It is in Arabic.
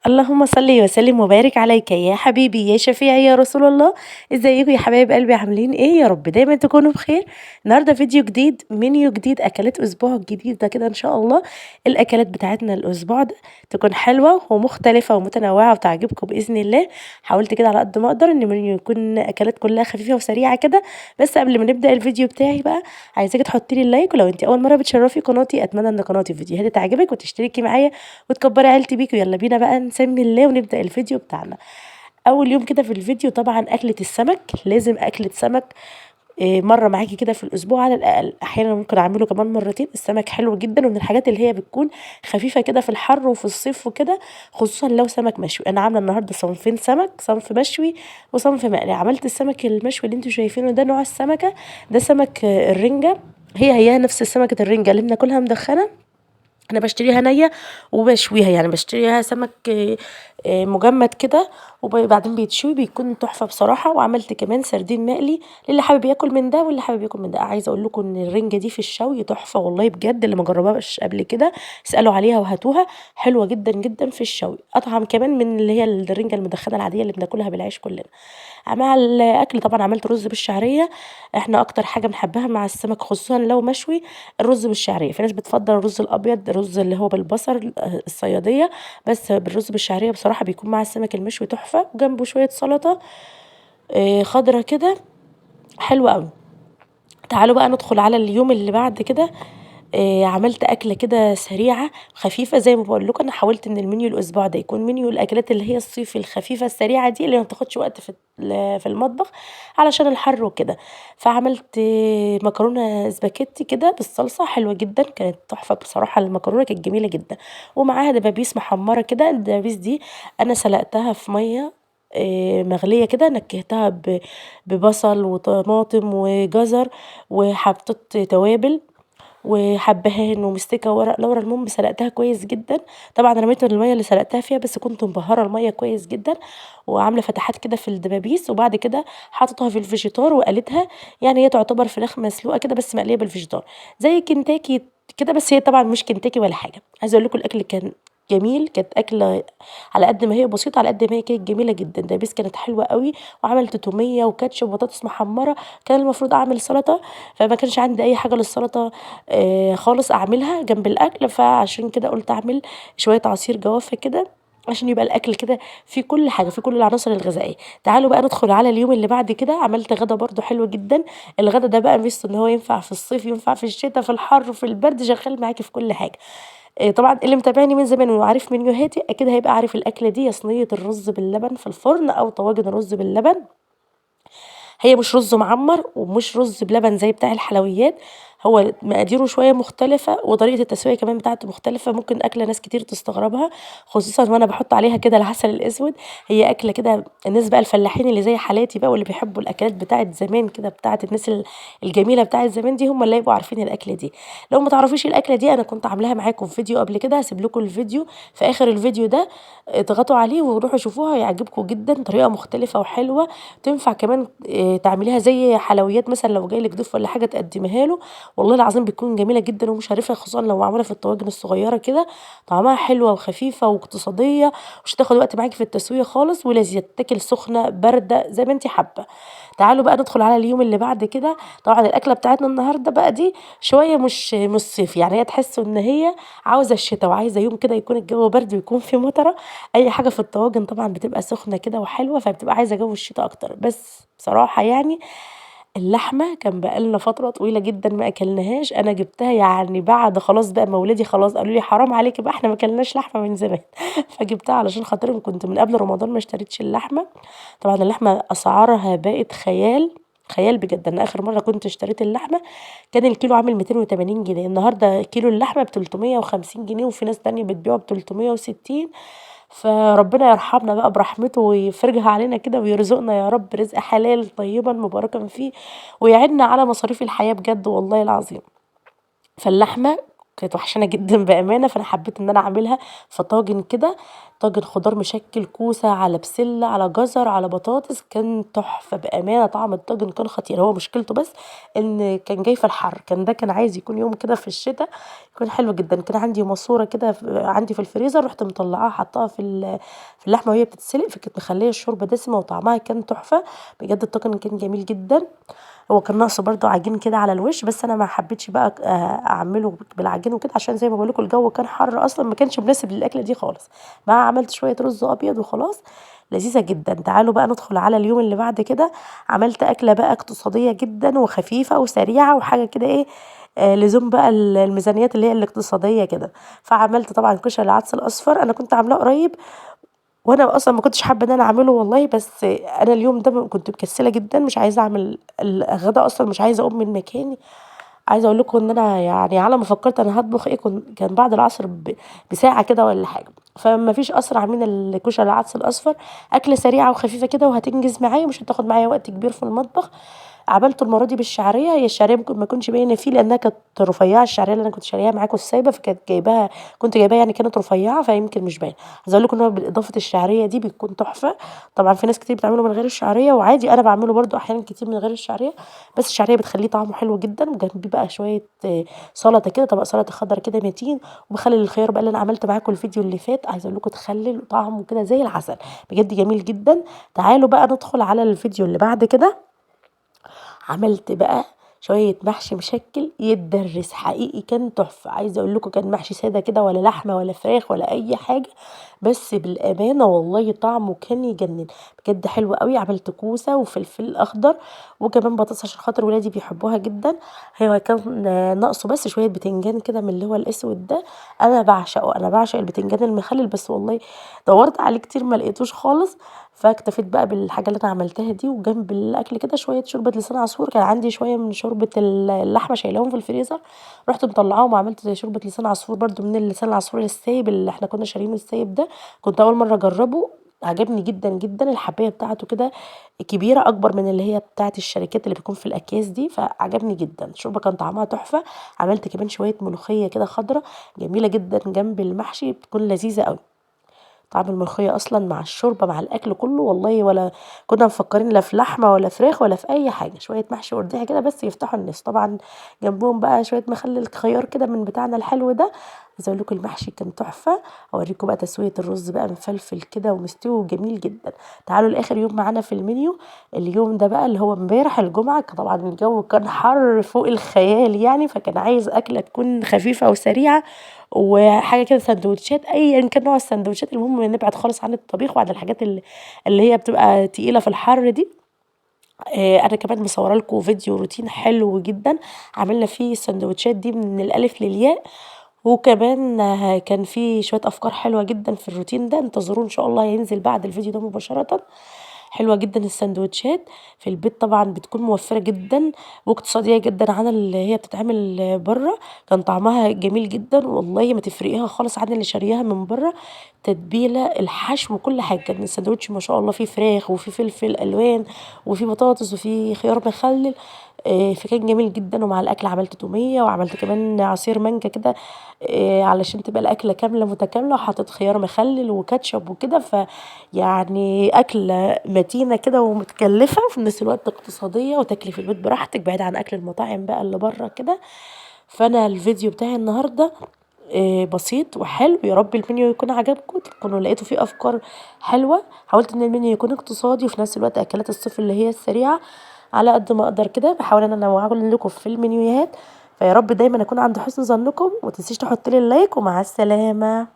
اللهم صل وسلم وبارك عليك يا حبيبي يا شفيعي يا رسول الله. ازيكم يا حبايب قلبي؟ عاملين ايه؟ يا رب دايما تكونوا بخير. النهارده فيديو جديد، منيو جديد، اكلات اسبوع جديد ده كده ان شاء الله. الاكلات بتاعتنا الاسبوع ده تكون حلوه ومختلفه ومتنوعه وتعجبكم باذن الله. حاولت كده على قد ما اقدر ان المنيو يكون اكلات كلها خفيفه وسريعه كده. بس قبل ما نبدا الفيديو بتاعي بقى، عايزاكي تحطي لي اللايك، ولو انت اول مره بتشرفي قناتي اتمنى ان قناتي فيديوهاتي تعجبك وتشتركي معايا وتكبري عيلتي بيكي. يلا بينا بقى نسمي الله ونبدأ الفيديو بتاعنا. اول يوم كده في الفيديو طبعا اكلة السمك، لازم اكلة سمك. مرة معاكي كده في الأسبوع على الأقل، أحيانا ممكن أعمله كمان مرتين. السمك حلو جدا ومن الحاجات اللي هي بتكون خفيفة كده في الحر وفي الصيف وكده، خصوصا لو سمك مشوي. أنا عاملة النهاردة صنفين سمك، صنف مشوي وصنف مقلي. عملت السمك المشوي اللي انتوا شايفينه ده نوع السمكة، ده سمك الرنجة. هي نفس سمكة الرنجة اللي بناكلها مدخنة. انا بشتريها نية وبشويها، يعني بشتريها سمك مجمد كده وبعدين بيتشوي بيكون تحفة بصراحة. وعملت كمان سردين مقلي للي حابب ياكل من ده واللي حابب ياكل من ده. عايزة اقول لكم ان الرنجة دي في الشوي تحفة والله بجد، اللي ما جربهاش قبل كده اسألوا عليها وهاتوها، حلوة جدا جدا في الشوي، اطعم كمان من اللي هي الرنجة المدخنة العادية اللي بناكلها بالعيش كلنا. مع الاكل طبعا عملت رز بالشعريه. احنا اكتر حاجه بنحبها مع السمك خصوصا لو مشوي الرز بالشعريه. في ناس بتفضل الرز الابيض، الرز اللي هو بالبصل الصياديه، بس بالرز بالشعريه بصراحه بيكون مع السمك المشوي تحفه، وجنبه شويه سلطه خضره كده، حلوه قوي. تعالوا بقى ندخل على اليوم اللي بعد كده. عملت أكلة كده سريعة خفيفة زي ما باقول لكم. أنا حاولت إن المنيو الأسبوع ده يكون منيو الأكلات اللي هي الصيفي الخفيفة السريعة دي، اللي ما بتاخدش وقت في المطبخ علشان الحر وكده. فعملت مكرونة سباكيتي كده بالصلصة، حلوة جدا، كانت تحفة بصراحة. المكرونة كانت جميلة جدا، ومعاها دبابيس محمرة كده. الدبابيس دي أنا سلقتها في مية مغلية كده، نكهتها ببصل وطماطم وجزر، وحطيت توابل وحبهان ومستكه وورق لورا. المهم سلقتها كويس جدا. طبعا رميت الميه اللي سلقتها فيها، بس كنت مبهره الميه كويس جدا وعامله فتحات كده في الدبابيس، وبعد كده حطيتها في الفيجيتار وقليتها. يعني هي تعتبر فراخ مسلوقه كده بس مقليه بالفيجيتار زي كنتاكي كده، بس هي طبعا مش كنتاكي ولا حاجه. عايزه اقول لكم الاكل كان جميل، كانت اكله على قد ما هي بسيطه على قد ما هي كانت جميله جدا. الدبابيس كانت حلوه قوي، وعملت توميه وكاتشب وبطاطس محمره. كان المفروض اعمل سلطه، فما كانش عندي اي حاجه للسلطه خالص اعملها جنب الاكل، فعشان كده قلت اعمل شويه عصير جوافه كده عشان يبقى الاكل كده في كل حاجه، في كل العناصر الغذائيه. تعالوا بقى ندخل على اليوم اللي بعد كده. عملت غدا برضو حلو جدا. الغدا ده بقى ميزته ان هو ينفع في الصيف، ينفع في الشتاء، في الحر، في البرد، شغال معاكي في كل حاجه. طبعا اللي متابعني من زمان وعارف منيوهاتي اكيد هيبقى عارف الاكله دي، يا صينيه الرز باللبن في الفرن او طواجن الرز باللبن. هي مش رز معمر ومش رز بلبن زي بتاع الحلويات، هو مقاديره شوية مختلفة وطريقة التسوية كمان بتاعته مختلفة. ممكن أكلة ناس كتير تستغربها، خصوصا وأنا بحط عليها كده العسل الأسود. هي أكلة كده الناس بقى الفلاحين اللي زي حالاتي بقى، واللي بيحبوا الأكلات بتاعت زمان كده، بتاعت الناس الجميلة بتاعت زمان دي، هم اللي يبقوا عارفين الأكلة دي. لو ما تعرفيش الأكلة دي، أنا كنت عاملاها معاكم في فيديو قبل كده، هسيب لكم الفيديو في آخر الفيديو ده. اضغطوا عليه وروحوا شوفوها، هيعجبكم جدا، طريقة مختلفة وحلوة. تنفع كمان تعمليها زي حلويات مثلا لو جاي لك ضيف ولا حاجه تقدميها له. والله العظيم بتكون جميله جدا ومشرفه، خصوصا لو معموله في الطواجن الصغيره كده. طعمها حلوه وخفيفه واقتصاديه، مش هتاخد وقت معاكي في التسويه خالص، ولذيذه تاكل سخنه بارده زي ما انت حابه. تعالوا بقى ندخل على اليوم اللي بعد كده. طبعا الاكله بتاعتنا النهارده بقى دي شويه مش صيف، يعني هي تحسوا ان هي عاوزه الشتاء وعايزه يوم كده يكون الجو برد ويكون في مطره. اي حاجه في الطواجن طبعا بتبقى سخنه كده وحلوه، فبتبقى عايزه جو الشتاء اكتر. بس بصراحه يعني اللحمة كان بقى لنا فترة طويلة جدًا ما أكلناهاش. أنا جبتها يعني بعد خلاص بقى ما ولادي خلاص قالوا لي: "حرام عليكِ بقى، إحنا ما كلناش لحمة من زمان." فجبتها علشان خاطرهم، كنت من قبل رمضان ما اشتريتش اللحمة. طبعًا اللحمة أسعارها بقت خيال، خيال بجد. أنا آخر مرة كنت اشتريت اللحمة كان الكيلو عامل 280 جنيه، النهارده كيلو اللحمة ب350 جنيه، وفي ناس تانية بتبيعه ب360. فربنا يرحمنا بقى برحمته ويفرجها علينا كده ويرزقنا يا رب رزق حلال طيبا مباركا فيه، ويعيننا على مصاريف الحياة بجد والله العظيم. فاللحمة كانت وحشانة جدًا بأمانة، فأنا حبيت إن أنا أعملها في طاجن كده، طاجن خضار مشكِّل كوسة، على بسلة، على جزر، على بطاطس، كان تحفة بأمانة. طعم الطاجن كان خطير، هو مشكلته بس إن كان جاي في الحر، كان عايز يكون يوم كده في الشتا يكون حلو جدًا. كان عندي ماسورة كده عندي في الفريزر، رُحت مطلعاها حاطاها في اللحمة وهي بتتسلق، فكانت مخلية الشوربة دسمة وطعمها كان تحفة. بجد الطاجن كان جميل جدًا. هو كان ناقصه برضه عجين كده على الوش، بس أنا ما حبيتش بقى أعمله بالعجين وكده، عشان زي ما باقول لكم الجو كان حر أصلًا، ما كانش مناسب للأكلة دي خالص. عملت شوية رز أبيض وخلاص، لذيذة جدًا. تعالوا بقى ندخل على اليوم اللي بعد كده. عملت أكلة بقى اقتصادية جدًا وخفيفة وسريعة وحاجة كده إيه، لزوم بقى الميزانيات اللي هي الاقتصادية كده. فعملت طبعًا كشري العدس الأصفر، أنا كنت عاملاه قريب وأنا أصلًا ما كنتش حابة إن أنا أعمله والله، بس أنا اليوم ده كنت مكسلة جدًا، مش عايزة أعمل الغدا أصلًا، مش عايزة أقوم من مكاني. عايزة أقول لكم إن أنا يعني على ما فكرت أنا هاطبخ إيه، كان بعد العصر بساعة كده والّا حاجة. فما فيش أسرع من الكشري العدس الأصفر، أكلة سريعة وخفيفة كده وهتنجز معايا ومش هتاخد معايا وقت كبير في المطبخ. عملته المرة دي بالشعرية، هي الشعرية ممكن ما تكونش باينة فيه لأنها كانت رفيعة، الشعرية اللي أنا كنت شارياها معاكم السايبة، فكانت جايباها كنت جايباها يعني كانت رفيعة فيمكن مش باينة. عايزة أقول لكم إن هو بالإضافة الشعرية دي بيكون تحفة. طبعًا في ناس كتير بتعمله من غير الشعرية وعادي، أنا باعمله برضه أحيانًا كتير من غير الشعرية، بس الشعرية بتخليه طعمه حلو جدًا. وجنبيه بقى شوية سلطة كده، طبق سلطة خضرا كده متين، ومخلل الخيار بقى اللي أنا عملته معاكم الفيديو اللي فات. عايزة أقول لكم تخلل طعمه كده زي العسل، بجد جميل جدًا. تعالوا بقى ندخل على الفيديو اللي بعد كده. عملت بقى شوية محشي مشكل يتدرس حقيقي، كان تحفة. عايزة أقول لكم كان محشي سادة كده، ولا لحمة ولا فراخ ولا أي حاجة، بس بالأمانة والله طعمه كان يجنن، بجد حلو أوي. عملت كوسة وفلفل أخضر وكمان بطاطس عشان خاطر ولادي بيحبوها جدًا. هو كان ناقصه بس شوية بتنجان كده من اللي هو الأسود ده، أنا باعشقه، أنا باعشق البتنجان المخلل، بس والله دورت عليه كتير ما لقيتوش خالص. فاكتفيت بقى بالحاجة اللي أنا عملتها دي، وجنب الأكل كده شوية شوربة لسان عصفور، كان عندي شوية من شوربة اللحمة شايلاهم في الفريزر، رُحت مطلعاهم وعملت زي شوربة لسان عصفور برضه من اللسان العصفور السايب اللي إحنا كنا شاريينه السايب ده. كنت أول مرة أجربه، عجبني جدًا، جدًا. الحباية بتاعته كده كبيرة أكبر من اللي هي بتاعة الشركات اللي بتكون في الأكياس دي، فعجبني جدًا. الشوربة كان طعمها تحفة. عملت كمان شوية ملوخية كده خضرا جميلة جدًا جنب المحشي، بتكون لذيذة أوي. طعم الملوخية أصلًا مع الشوربة مع الأكل كله والله ولا كنا مفكرين لا في لحمة ولا فراخ ولا في أي حاجة، شوية محشي ورديحي كده بس يفتحوا النفس. طبعًا جنبهم بقى شوية مخلل خيار كده من بتاعنا الحلو ده. عايزة أقول لكم المحشي كان تحفة. أوريكم بقى تسوية الرز بقى مفلفل كده ومستوي وجميل جدًا. تعالوا لآخر يوم معانا في المنيو، اليوم ده بقى اللي هو امبارح الجمعة، طبعًا الجو كان حر فوق الخيال يعني، فكان عايز أكلة تكون خفيفة وسريعة وحاجة كده ساندوتشات أيًا كان نوع الساندوتشات، المهم نبعد خالص عن الطبيخ وعن الحاجات اللي هي بتبقى تقيلة في الحر دي. أنا كمان مصورة لكم فيديو روتين حلو جدًا، عملنا فيه الساندوتشات دي من الألف للياء. وكمان كان في شوية أفكار حلوة جدًا في الروتين ده، انتظروه إن شاء الله هينزل بعد الفيديو ده مباشرةً. حلوة جدًا الساندوتشات، في البيت طبعًا بتكون موفّرة جدًا واقتصادية جدًا عن اللي هي بتتعمل برّه. كان طعمها جميل جدًا والله ما تفرقيها خالص عن اللي شارياها من برّه، تتبيلة، الحشو، كل حاجة. كان الساندوتش ما شاء الله فيه فراخ وفيه فلفل ألوان وفيه بطاطس وفيه خيار مخلل، فكان جميل جدًا. ومع الأكل عملت تومية وعملت كمان عصير مانجا كده علشان تبقى الأكلة كاملة متكاملة، وحطيت خيار مخلل وكاتشب وكده، فيعني أكلة متينة كده ومتكلفة وفي نفس الوقت اقتصادية وتاكلي في البيت براحتك بعيد عن أكل المطاعم بقى اللي برّه كده. فأنا الفيديو بتاعي النهارده بسيط وحلو، يا رب المنيو يكون عجبكم، تكونوا لقيتوا فيه أفكار حلوة. حاولت إن المنيو يكون اقتصادي وفي نفس الوقت أكلات الصيف اللي هي السريعة على قد ما أقدر كده، باحاول إن أنا أنوّع لكم في المنيوهات. فيا رب دايمًا أكون عند حسن ظنكم، وما تنسيش تحطّي لي اللايك، ومع السلامة.